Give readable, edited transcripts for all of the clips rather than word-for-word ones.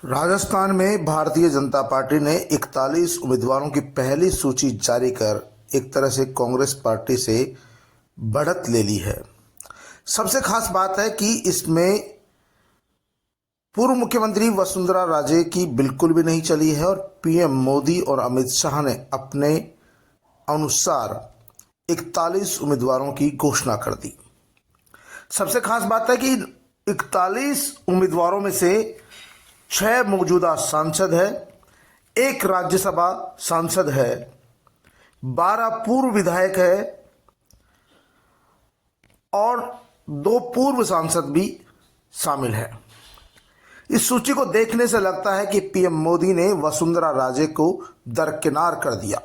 राजस्थान में भारतीय जनता पार्टी ने 41 उम्मीदवारों की पहली सूची जारी कर एक तरह से कांग्रेस पार्टी से बढ़त ले ली है। सबसे खास बात है कि इसमें पूर्व मुख्यमंत्री वसुंधरा राजे की बिल्कुल भी नहीं चली है और पीएम मोदी और अमित शाह ने अपने अनुसार 41 उम्मीदवारों की घोषणा कर दी। सबसे खास बात है कि 41 उम्मीदवारों में से 6 मौजूदा सांसद है, 1 राज्यसभा सांसद है, 12 पूर्व विधायक है और 2 पूर्व सांसद भी शामिल है। इस सूची को देखने से लगता है कि पीएम मोदी ने वसुंधरा राजे को दरकिनार कर दिया।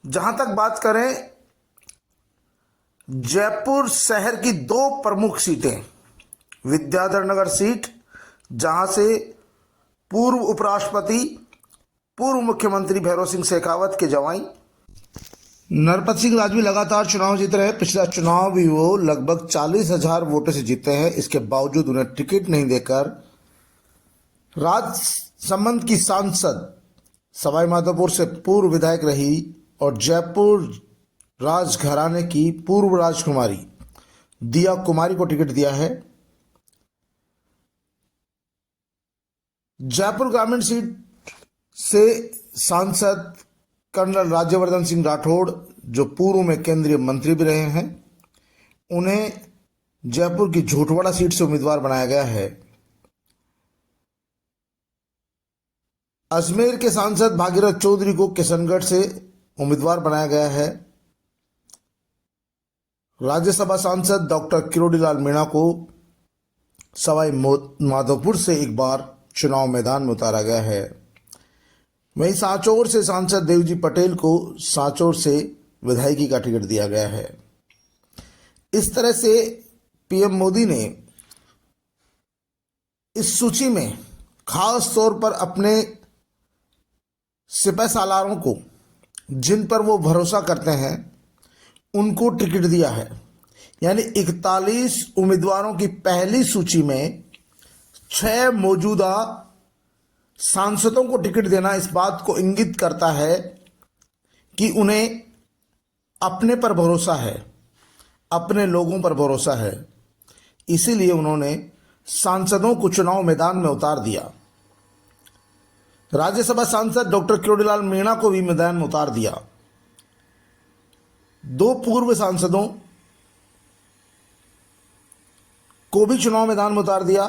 जहां तक बात करें जयपुर शहर की 2 प्रमुख सीटें, विद्याधर नगर सीट जहां से पूर्व उपराष्ट्रपति पूर्व मुख्यमंत्री भैरव सिंह शेखावत के जवाई नरपत सिंह राजवी लगातार चुनाव जीत रहे हैं। पिछला चुनाव भी वो लगभग 40,000 वोटों से जीते हैं। इसके बावजूद उन्हें टिकट नहीं देकर राजसमंद की सांसद सवाई माधोपुर से पूर्व विधायक रही और जयपुर राजघराने की पूर्व राजकुमारी दिया कुमारी को टिकट दिया है। जयपुर ग्रामीण सीट से सांसद कर्नल राज्यवर्धन सिंह राठौड़, जो पूर्व में केंद्रीय मंत्री भी रहे हैं, उन्हें जयपुर की झूठवाड़ा सीट से उम्मीदवार बनाया गया है। अजमेर के सांसद भागीरथ चौधरी को किशनगढ़ से उम्मीदवार बनाया गया है। राज्यसभा सांसद डॉक्टर किरोड़ीलाल मीणा को सवाई माधोपुर से एक बार चुनाव मैदान में उतारा गया है। वहीं सांचौर से सांसद देवजी पटेल को सांचौर से विधायकी का टिकट दिया गया है। इस तरह से पीएम मोदी ने इस सूची में खास तौर पर अपने सिपह सालारों को, जिन पर वो भरोसा करते हैं, उनको टिकट दिया है। यानी 41 उम्मीदवारों की पहली सूची में 6 मौजूदा सांसदों को टिकट देना इस बात को इंगित करता है कि उन्हें अपने पर भरोसा है, अपने लोगों पर भरोसा है। इसीलिए उन्होंने सांसदों को चुनाव मैदान में उतार दिया। राज्यसभा सांसद डॉक्टर किरोड़ीलाल मीणा को भी मैदान में उतार दिया। 2 पूर्व सांसदों को भी चुनाव मैदान में उतार दिया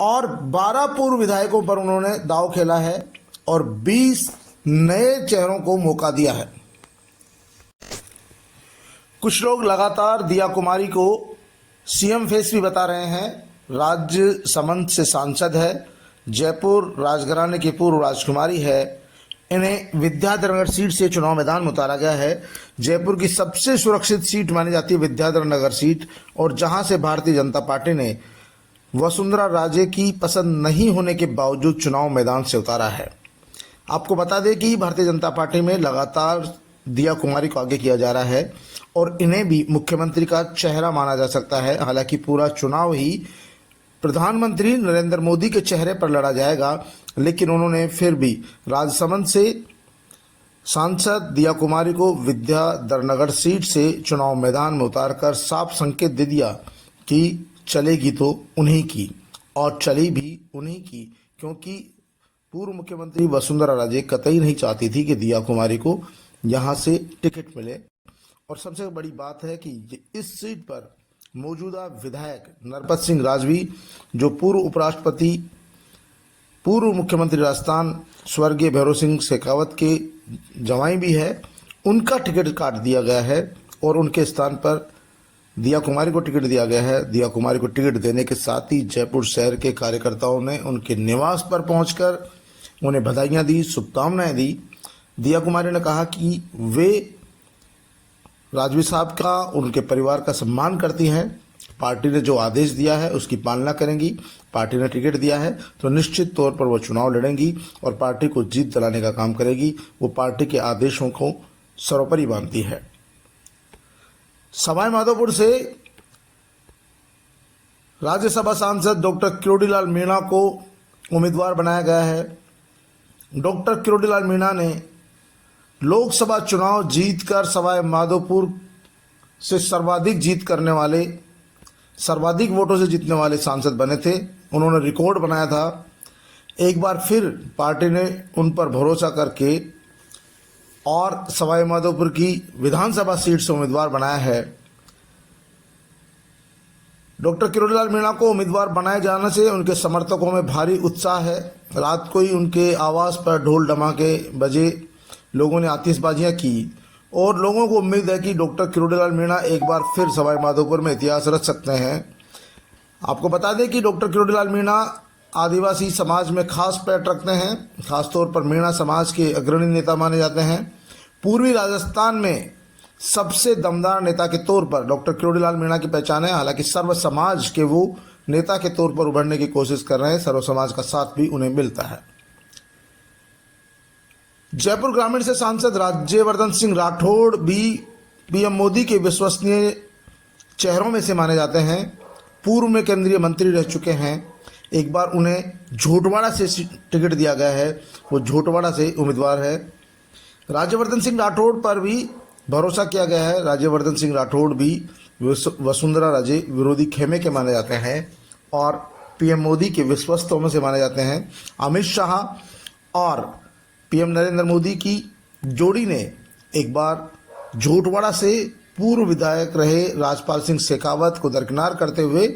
और 12 पूर्व विधायकों पर उन्होंने दांव खेला है और 20 नए चेहरों को मौका दिया है। कुछ लोग लगातार दिया कुमारी को सीएम फेस भी बता रहे हैं। राजसमंद से सांसद है, जयपुर राजघराने की पूर्व राजकुमारी है। इन्हें विद्याधर नगर सीट से चुनाव मैदान में उतारा गया है। जयपुर की सबसे सुरक्षित सीट मानी जाती है विद्याधर नगर सीट, और जहां से भारतीय जनता पार्टी ने वसुंधरा राजे की पसंद नहीं होने के बावजूद चुनाव मैदान से उतारा है। आपको बता दें कि भारतीय जनता पार्टी में लगातार दिया कुमारी को आगे किया जा रहा है और इन्हें भी मुख्यमंत्री का चेहरा माना जा सकता है। हालांकि पूरा चुनाव ही प्रधानमंत्री नरेंद्र मोदी के चेहरे पर लड़ा जाएगा, लेकिन उन्होंने फिर भी राजसमंद से सांसद दिया कुमारी को विद्याधर नगर सीट से चुनाव मैदान में उतारकर साफ संकेत दे दिया कि चलेगी तो उन्हीं की और चली भी उन्हीं की, क्योंकि पूर्व मुख्यमंत्री वसुंधरा राजे कतई नहीं चाहती थी कि दिया कुमारी को यहां से टिकट मिले। और सबसे बड़ी बात है कि इस सीट पर मौजूदा विधायक नरपत सिंह राजवी, जो पूर्व उपराष्ट्रपति पूर्व मुख्यमंत्री राजस्थान स्वर्गीय भैरव सिंह शेखावत के जवाई भी है, उनका टिकट काट दिया गया है और उनके स्थान पर दिया कुमारी को टिकट दिया गया है। दिया कुमारी को टिकट देने के साथ ही जयपुर शहर के कार्यकर्ताओं ने उनके निवास पर पहुंचकर उन्हें बधाइयां दी, शुभकामनाएं दी। दिया कुमारी ने कहा कि वे राजवी साहब का, उनके परिवार का सम्मान करती हैं। पार्टी ने जो आदेश दिया है उसकी पालना करेंगी। पार्टी ने टिकट दिया है तो निश्चित तौर पर वो चुनाव लड़ेंगी और पार्टी को जीत दिलाने का काम करेगी। वो पार्टी के आदेशों को सर्वोपरि मानती है। सवाई माधोपुर से राज्यसभा सांसद डॉक्टर किरोड़ीलाल मीणा को उम्मीदवार बनाया गया है। डॉक्टर किरोड़ीलाल मीणा ने लोकसभा चुनाव जीतकर सवाई माधोपुर से सर्वाधिक वोटों से जीतने वाले सांसद बने थे। उन्होंने रिकॉर्ड बनाया था। एक बार फिर पार्टी ने उन पर भरोसा करके और सवाई माधोपुर की विधानसभा सीट से उम्मीदवार बनाया है। डॉक्टर किरोड़ीलाल मीणा को उम्मीदवार बनाए जाने से उनके समर्थकों में भारी उत्साह है। रात को ही उनके आवास पर ढोल धमाके बजे, लोगों ने आतिशबाजियां की और लोगों को उम्मीद है कि डॉक्टर किरोड़ीलाल मीणा एक बार फिर सवाई माधोपुर में इतिहास रच सकते हैं। आपको बता दें कि डॉक्टर किरोड़ीलाल मीणा आदिवासी समाज में खास पैठ रखते हैं। खासतौर पर मीणा समाज के अग्रणी नेता माने जाते हैं। पूर्वी राजस्थान में सबसे दमदार नेता के तौर पर डॉक्टर किरोड़ीलाल मीणा की पहचान है। हालांकि सर्व समाज के वो नेता के तौर पर उभरने की कोशिश कर रहे हैं। सर्व समाज का साथ भी उन्हें मिलता है। जयपुर ग्रामीण से सांसद राज्यवर्धन सिंह राठौड़ भी पीएम मोदी के विश्वसनीय चेहरों में से माने जाते हैं। पूर्व में केंद्रीय मंत्री रह चुके हैं। एक बार उन्हें झोटवाड़ा से टिकट दिया गया है। वो झोटवाड़ा से उम्मीदवार है। राज्यवर्धन सिंह राठौड़ पर भी भरोसा किया गया है। राज्यवर्धन सिंह राठौड़ भी वसुंधरा राजे विरोधी खेमे के माने जाते हैं और पीएम मोदी के विश्वस्तों में से माने जाते हैं। अमित शाह और पीएम नरेंद्र मोदी की जोड़ी ने एक बार झोटवाड़ा से पूर्व विधायक रहे राजपाल सिंह शेखावत को दरकिनार करते हुए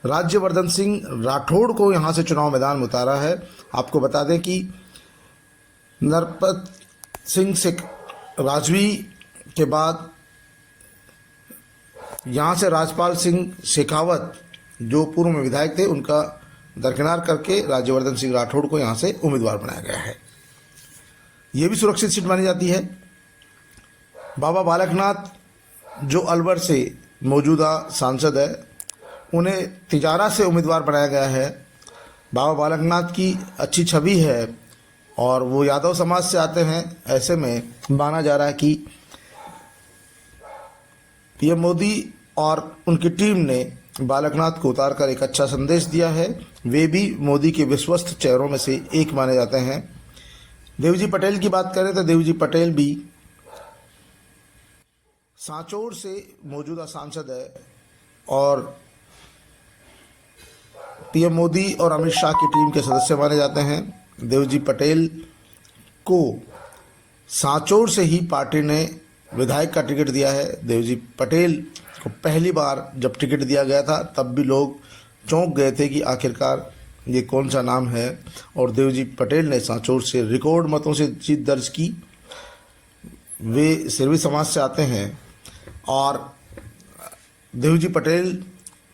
राज्यवर्धन सिंह राठौड़ को यहां से चुनाव मैदान में उतारा है। आपको बता दें कि नरपत सिंह राजवी के बाद यहाँ से राजपाल सिंह शेखावत जो पूर्व में विधायक थे उनका दरकिनार करके राज्यवर्धन सिंह राठौड़ को यहाँ से उम्मीदवार बनाया गया है। ये भी सुरक्षित सीट मानी जाती है। बाबा बालकनाथ जो अलवर से मौजूदा सांसद है, उन्हें तिजारा से उम्मीदवार बनाया गया है। बाबा बालकनाथ की अच्छी छवि है और वो यादव समाज से आते हैं। ऐसे में माना जा रहा है कि पीएम मोदी और उनकी टीम ने बालकनाथ को उतारकर एक अच्छा संदेश दिया है। वे भी मोदी के विश्वस्त चेहरों में से एक माने जाते हैं। देवजी पटेल की बात करें तो देवजी पटेल भी सांचौर से मौजूदा सांसद है और पीएम मोदी और अमित शाह की टीम के सदस्य माने जाते हैं। देवजी पटेल को सांचौर से ही पार्टी ने विधायक का टिकट दिया है। देवजी पटेल को पहली बार जब टिकट दिया गया था तब भी लोग चौंक गए थे कि आखिरकार ये कौन सा नाम है और देवजी पटेल ने सांचौर से रिकॉर्ड मतों से जीत दर्ज की। वे सिरवी समाज से आते हैं और देवजी पटेल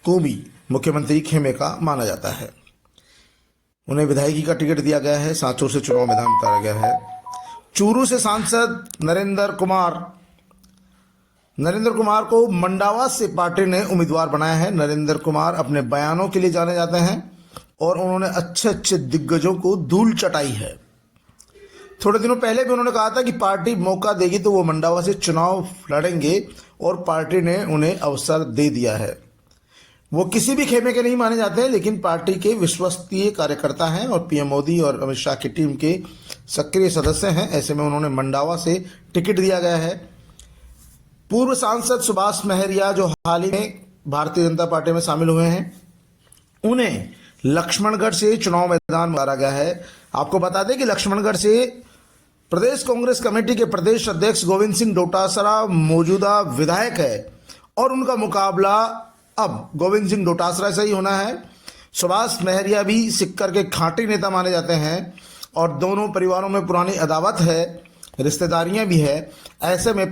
को भी मुख्यमंत्री खेमे का माना जाता है। उन्हें विधायकी का टिकट दिया गया है। सांचौर से चुनाव मैदान में उतारा गया है। चूरू से सांसद नरेंद्र कुमार को मंडावा से पार्टी ने उम्मीदवार बनाया है। नरेंद्र कुमार अपने बयानों के लिए जाने जाते हैं और उन्होंने अच्छे दिग्गजों को धूल चटाई है। थोड़े दिनों पहले भी उन्होंने कहा था कि पार्टी मौका देगी तो वो मंडावा से चुनाव लड़ेंगे और पार्टी ने उन्हें अवसर दे दिया है। वो किसी भी खेमे के नहीं माने जाते हैं, लेकिन पार्टी के विश्वसनीय कार्यकर्ता हैं और पीएम मोदी और अमित शाह की टीम के सक्रिय सदस्य हैं। ऐसे में उन्होंने मंडावा से टिकट दिया गया है। पूर्व सांसद सुभाष महरिया जो हाल ही में भारतीय जनता पार्टी में शामिल हुए हैं, उन्हें लक्ष्मणगढ़ से चुनाव मैदान में उतारा गया है। आपको बता दें कि लक्ष्मणगढ़ से प्रदेश कांग्रेस कमेटी के प्रदेश अध्यक्ष गोविंद सिंह डोटासरा मौजूदा विधायक है और उनका मुकाबला अब गोविंद सिंह डोटासरा से ही होना है। सुभाष महरिया भी सिक्कर के खांटी नेता माने जाते हैं और दोनों परिवारों में पुरानी अदावत है, रिश्तेदारियां भी है। ऐसे में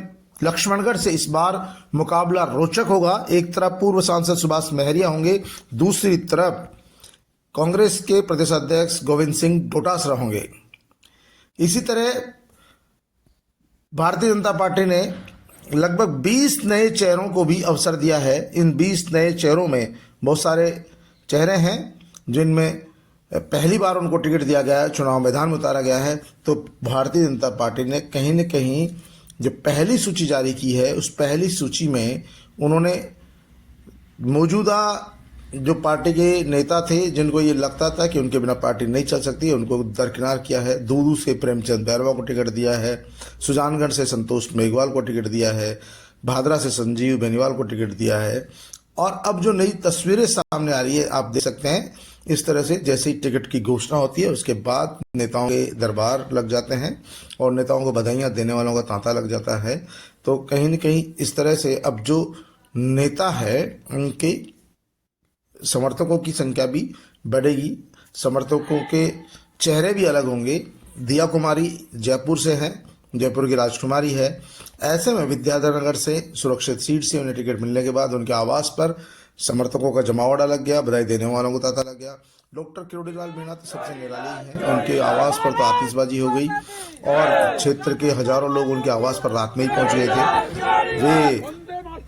लक्ष्मणगढ़ से इस बार मुकाबला रोचक होगा। एक तरफ पूर्व सांसद सुभाष महरिया होंगे, दूसरी तरफ कांग्रेस के प्रदेश अध्यक्ष गोविंद सिंह डोटासरा होंगे। इसी तरह भारतीय जनता पार्टी ने लगभग 20 नए चेहरों को भी अवसर दिया है। इन 20 नए चेहरों में बहुत सारे चेहरे हैं जिनमें पहली बार उनको टिकट दिया गया है, चुनाव मैदान में उतारा गया है। तो भारतीय जनता पार्टी ने कहीं न कहीं जो पहली सूची जारी की है, उस पहली सूची में उन्होंने मौजूदा जो पार्टी के नेता थे जिनको ये लगता था कि उनके बिना पार्टी नहीं चल सकती, उनको दरकिनार किया है। दूदू से प्रेमचंद बैरवा को टिकट दिया है, सुजानगढ़ से संतोष मेघवाल को टिकट दिया है, भादरा से संजीव बेनीवाल को टिकट दिया है। और अब जो नई तस्वीरें सामने आ रही है, आप देख सकते हैं इस तरह से जैसे ही टिकट की घोषणा होती है उसके बाद नेताओं के दरबार लग जाते हैं और नेताओं को बधाइयां देने वालों का तांता लग जाता है। तो कहीं न कहीं इस तरह से अब जो नेता है उनके समर्थकों की संख्या भी बढ़ेगी, समर्थकों के चेहरे भी अलग होंगे। दिया कुमारी जयपुर से हैं, जयपुर की राजकुमारी है। ऐसे में विद्याधर नगर से सुरक्षित सीट से उन्हें टिकट मिलने के बाद उनके आवास पर समर्थकों का जमावड़ा लग गया, बधाई देने वालों को तांता लग गया। डॉक्टर किरोड़ीलाल मीणा तो सबसे निराली हैं, उनके आवास पर तो आतिशबाजी हो गई और क्षेत्र के हजारों लोग उनके आवास पर रात में ही पहुंच गए थे। वे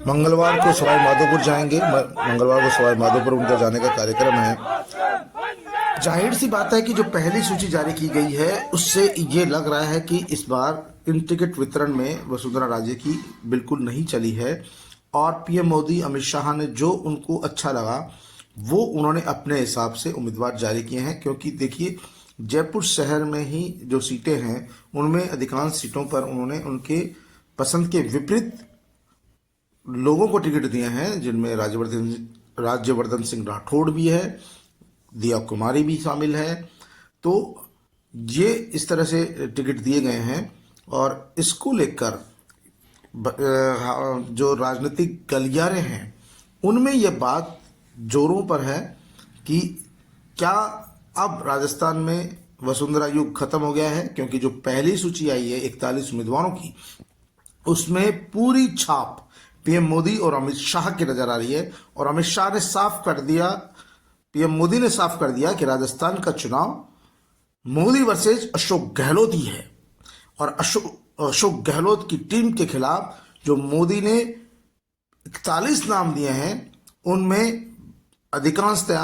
मंगलवार को सवाई माधोपुर जाएंगे, मंगलवार को सवाई माधोपुर उनका जाने का कार्यक्रम है। जाहिर सी बात है कि जो पहली सूची जारी की गई है उससे ये लग रहा है कि इस बार इन टिकट वितरण में वसुंधरा राजे की बिल्कुल नहीं चली है और पीएम मोदी अमित शाह ने जो उनको अच्छा लगा वो उन्होंने अपने हिसाब से उम्मीदवार जारी किए हैं। क्योंकि देखिए जयपुर शहर में ही जो सीटें हैं उनमें अधिकांश सीटों पर उन्होंने उनके पसंद के विपरीत लोगों को टिकट दिए हैं, जिनमें राज्यवर्धन सिंह राठौड़ भी है, दिया कुमारी भी शामिल है। तो ये इस तरह से टिकट दिए गए हैं और इसको लेकर जो राजनीतिक गलियारे हैं उनमें यह बात जोरों पर है कि क्या अब राजस्थान में वसुंधरा युग खत्म हो गया है। क्योंकि जो पहली सूची आई है 41 उम्मीदवारों की, उसमें पूरी छाप पीएम मोदी और अमित शाह की नजर आ रही है और अमित शाह ने साफ कर दिया, पीएम मोदी ने साफ कर दिया कि राजस्थान का चुनाव मोदी वर्सेज अशोक गहलोत ही है और अशोक गहलोत की टीम के खिलाफ जो मोदी ने 41 नाम दिए हैं उनमें अधिकांशतया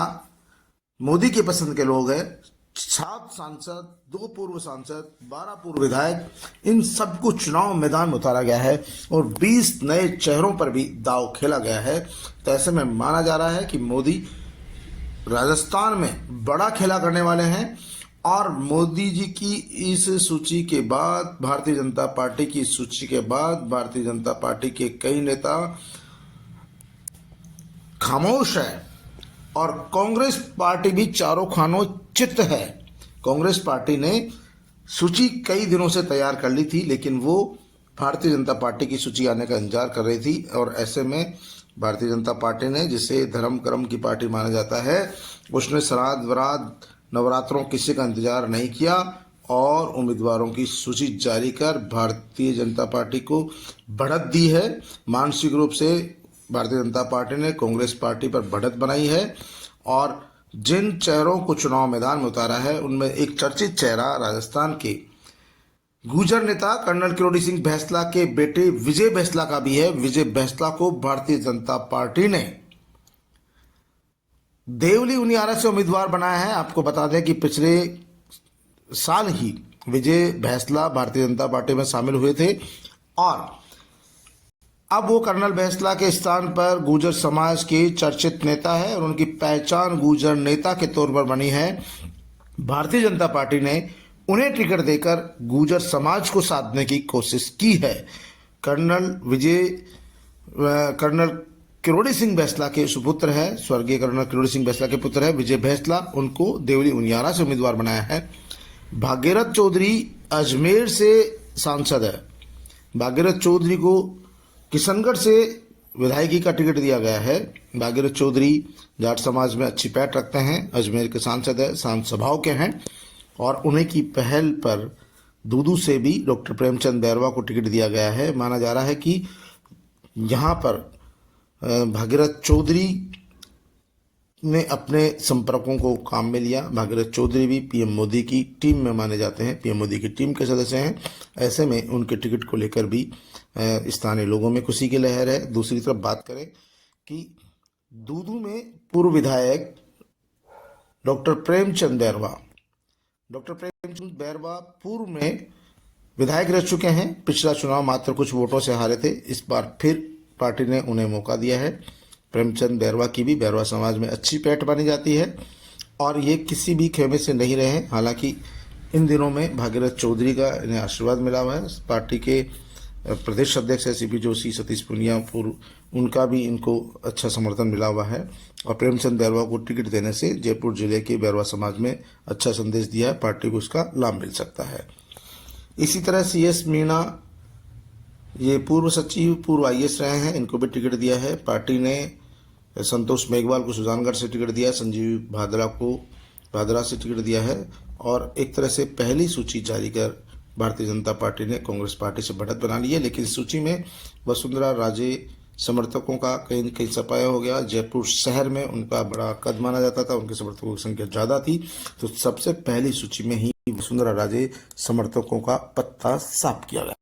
मोदी के पसंद के लोग हैं। 7 सांसद, 2 पूर्व सांसद, 12 पूर्व विधायक, इन सबको चुनाव मैदान में उतारा गया है और 20 नए चेहरों पर भी दांव खेला गया है। तो ऐसे में माना जा रहा है कि मोदी राजस्थान में बड़ा खेला करने वाले हैं और मोदी जी की इस सूची के बाद, भारतीय जनता पार्टी की सूची के बाद भारतीय जनता पार्टी के कई नेता खामोश है और कांग्रेस पार्टी भी चारों खानों चित्त है। कांग्रेस पार्टी ने सूची कई दिनों से तैयार कर ली थी, लेकिन वो भारतीय जनता पार्टी की सूची आने का इंतजार कर रही थी और ऐसे में भारतीय जनता पार्टी ने, जिसे धर्म कर्म की पार्टी माना जाता है, उसने श्राद्ध वराद्ध नवरात्रों किसी का इंतजार नहीं किया और उम्मीदवारों की सूची जारी कर भारतीय जनता पार्टी को बढ़त दी है। मानसिक रूप से भारतीय जनता पार्टी ने कांग्रेस पार्टी पर बढ़त बनाई है और जिन चेहरों को चुनाव मैदान में उतारा है उनमें एक चर्चित चेहरा राजस्थान के गुर्जर नेता कर्नल किरोड़ी सिंह बैंसला के बेटे विजय बैंसला का भी है। विजय बैंसला को भारतीय जनता पार्टी ने देवली उनियारा से उम्मीदवार बनाया है। आपको बता दें कि पिछले साल ही विजय बैंसला भारतीय जनता पार्टी में शामिल हुए थे और अब वो कर्नल बैंसला के स्थान पर गुर्जर समाज के चर्चित नेता है और उनकी पहचान गुर्जर नेता के तौर पर बनी है। भारतीय जनता पार्टी ने उन्हें टिकट देकर गुर्जर समाज को साधने की कोशिश की है। कर्नल किरोड़ी सिंह बैंसला के सुपुत्र है, स्वर्गीय कर्नल किरोड़ी सिंह बैंसला के पुत्र है विजय बैंसला, उनको देवली उनियारा से उम्मीदवार बनाया है। भागीरथ चौधरी अजमेर से सांसद है। भागीरथ चौधरी को किशनगढ़ से विधायकी का टिकट दिया गया है। भागीरथ चौधरी जाट समाज में अच्छी पैठ रखते हैं, अजमेर के सांसद है, शांत स्वभाव के हैं और उन्हीं की पहल पर दूदू से भी डॉक्टर प्रेमचंद बैरवा को टिकट दिया गया है। माना जा रहा है कि यहाँ पर भागीरथ चौधरी ने अपने संपर्कों को काम में लिया। भागीरथ चौधरी भी पीएम मोदी की टीम में माने जाते हैं, पीएम मोदी की टीम के सदस्य हैं। ऐसे में उनके टिकट को लेकर भी स्थानीय लोगों में खुशी की लहर है। दूसरी तरफ बात करें कि दूदू में पूर्व विधायक डॉक्टर प्रेमचंद बैरवा पूर्व में विधायक रह चुके हैं। पिछला चुनाव मात्र कुछ वोटों से हारे थे, इस बार फिर पार्टी ने उन्हें मौका दिया है। प्रेमचंद बैरवा की भी बैरवा समाज में अच्छी पैठ मानी जाती है और ये किसी भी खेमे से नहीं रहे। हालांकि इन दिनों में भागीरथ चौधरी का इन्हें आशीर्वाद मिला हुआ है। पार्टी के प्रदेश अध्यक्ष सीपी जोशी, सतीश पूनिया पूर्व, उनका भी इनको अच्छा समर्थन मिला हुआ है और प्रेमचंद बैरवा को टिकट देने से जयपुर जिले के बैरवा समाज में अच्छा संदेश दिया है, पार्टी को इसका लाभ मिल सकता है। इसी तरह CS मीणा, ये पूर्व सचिव, पूर्व IAS रहे हैं, इनको भी टिकट दिया है। पार्टी ने संतोष मेघवाल को सुजानगढ़ से टिकट दिया, संजीव भादरा को भादरा से टिकट दिया है और एक तरह से पहली सूची जारी कर भारतीय जनता पार्टी ने कांग्रेस पार्टी से बढ़त बना ली है। लेकिन इस सूची में वसुंधरा राजे समर्थकों का कहीं कहीं सफाया हो गया। जयपुर शहर में उनका बड़ा कद माना जाता था, उनके समर्थकों की संख्या ज़्यादा थी, तो सबसे पहली सूची में ही वसुंधरा राजे समर्थकों का पत्ता साफ किया गया।